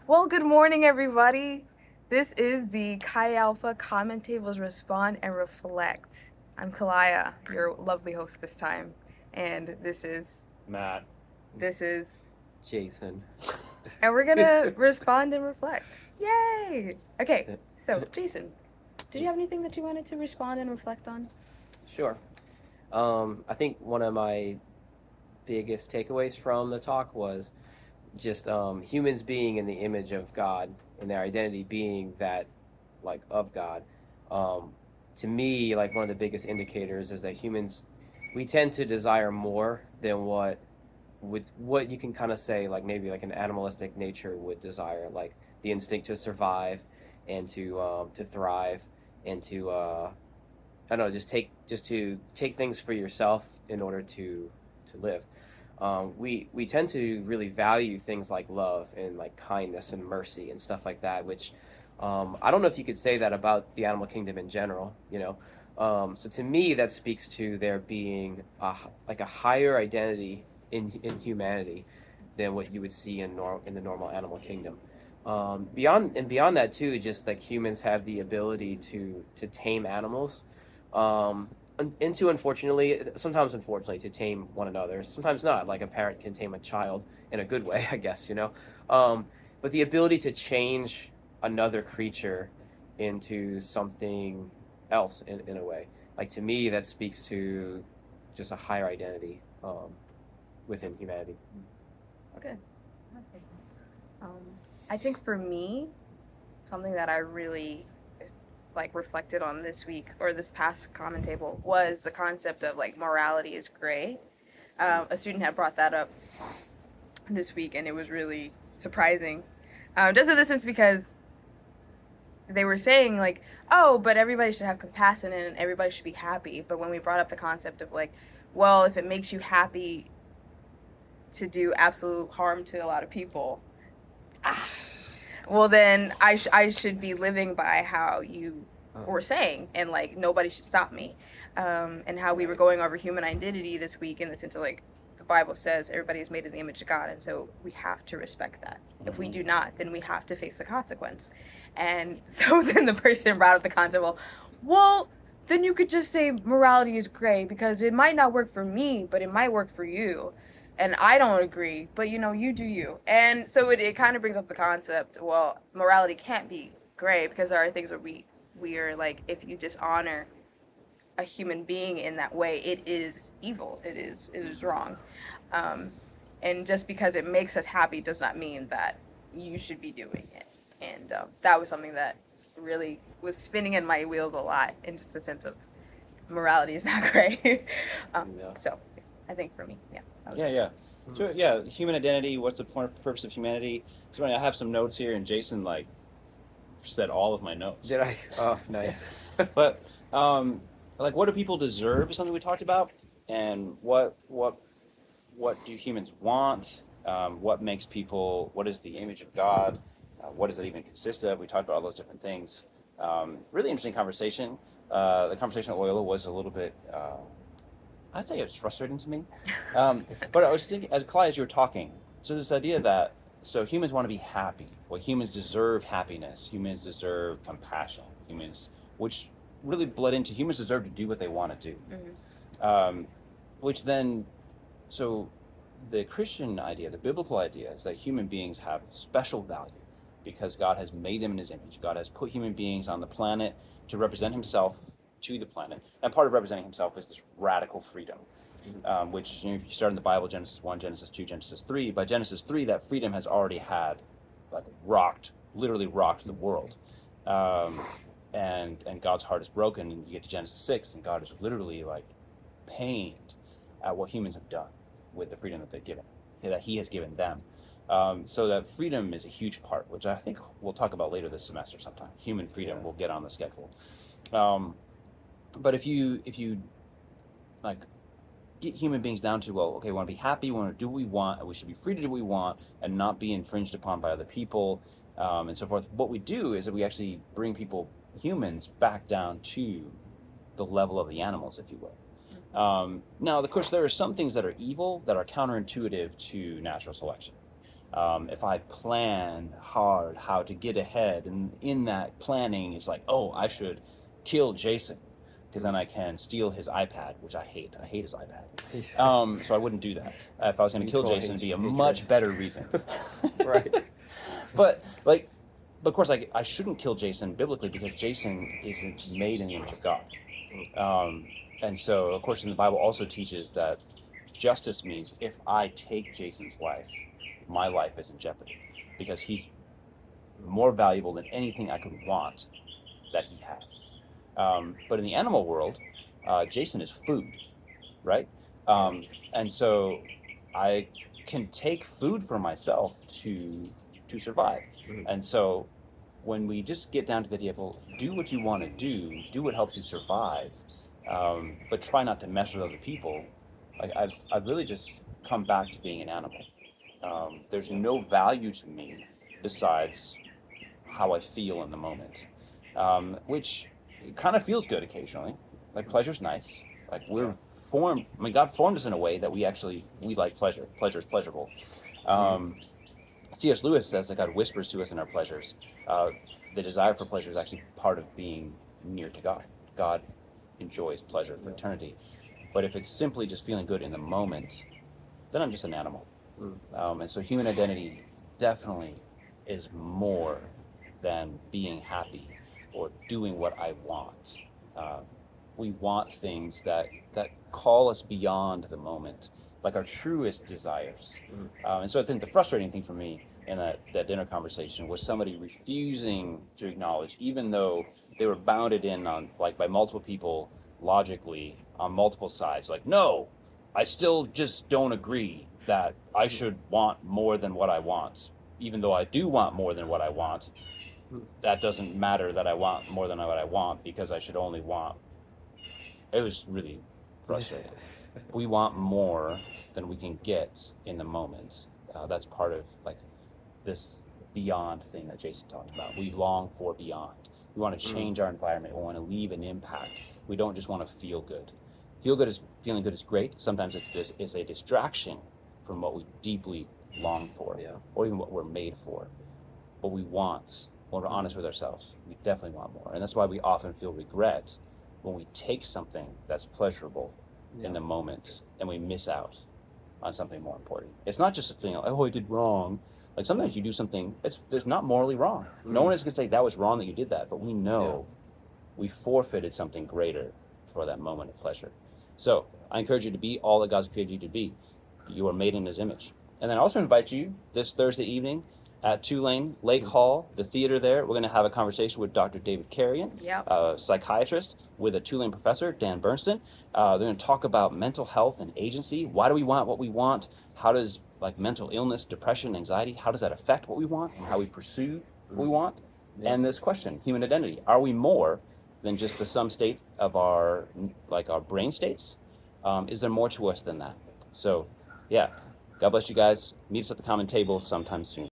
Well, good morning, everybody. This is the Chi Alpha Comment Tables Respond and Reflect. I'm Kalaya, your lovely host this time, and Matt. this is, Jason. and we're gonna respond and reflect. Yay! Okay, so Jason, did you have anything that you wanted to respond and reflect on? Sure. I think one of my biggest takeaways from the talk was just humans being in the image of God and their identity being that, like, of God. Um, to me, like, one of the biggest indicators is that humans, we tend to desire more than what you can kind of say, like, maybe like an animalistic nature would desire, like the instinct to survive and to thrive and to I don't know, just to take things for yourself in order to live. We tend to really value things like love and like kindness and mercy and stuff like that, which I don't know if you could say that about the animal kingdom in general. So to me, that speaks to there being like a higher identity in humanity than what you would see in the normal animal kingdom. Beyond that too, just like humans have the ability to tame animals, um, unfortunately, sometimes unfortunately, to tame one another. Sometimes not. Like a parent can tame a child in a good way, I guess. But the ability to change another creature into something else in a way, like to me, that speaks to just a higher identity within humanity. Okay, awesome. Um, I think for me, something that I really like reflected on this week or this past comment table was the concept of like morality is gray. A student had brought that up this week, and it was really surprising. Just in the sense because they were saying like, oh, but everybody should have compassion and everybody should be happy. But when we brought up the concept of like, well, if it makes you happy to do absolute harm to a lot of people, ah, well then I should be living by how you were saying, and like nobody should stop me. And how we were going over human identity this week in the sense of like the Bible says everybody is made in the image of God, and so we have to respect that. If we do not, then we have to face the consequence. And so then the person brought up the concept, well, then you could just say morality is gray because it might not work for me, but it might work for you, and I don't agree, but you do you. And so it kind of brings up the concept, well, morality can't be gray because there are things where we are like, if you dishonor a human being in that way, it is evil. It is wrong. Um, and just because it makes us happy does not mean that you should be doing it. And that was something that really was spinning in my wheels a lot, in just the sense of morality is not gray. Yeah. So I think for me, yeah, that was Yeah, it. yeah. So yeah, human identity. What's the point, purpose of humanity? So I have some notes here, and Jason like said all of my notes. Did I? Oh, Yeah, nice. but like, what do people deserve is something we talked about, and what do humans want? What makes people? What is the image of God? What does that even consist of? We talked about all those different things. Really interesting conversation. The conversation at Loyola was a little bit. I'd say it was frustrating to me. But I was thinking, as you were talking, so this idea that humans want to be happy. Well, humans deserve happiness. Humans deserve compassion. Which really bled into humans deserve to do what they want to do. Um, which then, so the Christian idea, the biblical idea, is that human beings have special value because God has made them in His image. God has put human beings on the planet to represent Himself to the planet, and part of representing Himself is this radical freedom. Which, if you start in the Bible, Genesis 1, Genesis 2, Genesis 3, by Genesis 3, that freedom has already had, like, literally rocked the world. Um, and God's heart is broken, and you get to Genesis 6, and God is literally, like, pained at what humans have done with the freedom that they've given, that He has given them. So that freedom is a huge part, which I think we'll talk about later this semester sometime. Human freedom will get on the schedule. But if you like get human beings down to, well, okay, we want to be happy, we want to do what we want, and we should be free to do what we want and not be infringed upon by other people, and so forth. What we do is that we actually bring humans, back down to the level of the animals, if you will. Now, of course, there are some things that are evil that are counterintuitive to natural selection. If I plan hard how to get ahead, and in that planning is like, oh, I should kill Jason because then I can steal his iPad, which I hate. I hate his iPad. So I wouldn't do that. If I was going to kill Mutual Jason, it'd be a hatred. much better reason. Right. But like, but of course, I shouldn't kill Jason biblically because Jason isn't made in the image of God. And so, of course, in the Bible also teaches that justice means if I take Jason's life, my life is in jeopardy because he's more valuable than anything I could want that he has. But in the animal world, Jason is food, right? And so I can take food for myself to survive. And so when we just get down to the idea of, well, do what you want to do what helps you survive, but try not to mess with other people. Like I've really just come back to being an animal. There's no value to me besides how I feel in the moment, which kind of feels good occasionally. Like pleasure's nice. Like we're formed. I mean, God formed us in a way that we like pleasure. Pleasure is pleasurable. C.S. Lewis says that God whispers to us in our pleasures. The desire for pleasure is actually part of being near to God. God enjoys pleasure for eternity. But if it's simply just feeling good in the moment, then I'm just an animal. And so human identity definitely is more than being happy or doing what I want. We want things that call us beyond the moment, like our truest desires. And so I think the frustrating thing for me in that dinner conversation was somebody refusing to acknowledge, even though they were bounded in on like by multiple people logically on multiple sides, like, no, I still just don't agree that I should want more than what I want. Even though I do want more than what I want, that doesn't matter that I want more than what I want because I should only want. It was really frustrating. We want more than we can get in the moment. That's part of like this beyond thing that Jason talked about. We long for beyond. We want to change our environment. We want to leave an impact. We don't just want to feel good. Feeling good is great. Sometimes it's a distraction from what we deeply long for, or even what we're made for. But we want, when we're honest with ourselves, we definitely want more. And that's why we often feel regret when we take something that's pleasurable in the moment and we miss out on something more important. It's not just a feeling, oh, I did wrong. Like sometimes you do something there's not morally wrong. No one is going to say that was wrong that you did that, but we know we forfeited something greater for that moment of pleasure. So I encourage you to be all that God's created you to be. You are made in His image. And then I also invite you this Thursday evening at Tulane Lake Hall, the theater there. We're going to have a conversation with Dr. David Carrion, a psychiatrist, with a Tulane professor, Dan Bernstein. They're going to talk about mental health and agency. Why do we want what we want? How does like mental illness, depression, anxiety, how does that affect what we want and how we pursue what we want? And this question, human identity, are we more than just the sum state of our brain states? Is there more to us than that? So, yeah, God bless you guys. Meet us at the common table sometime soon.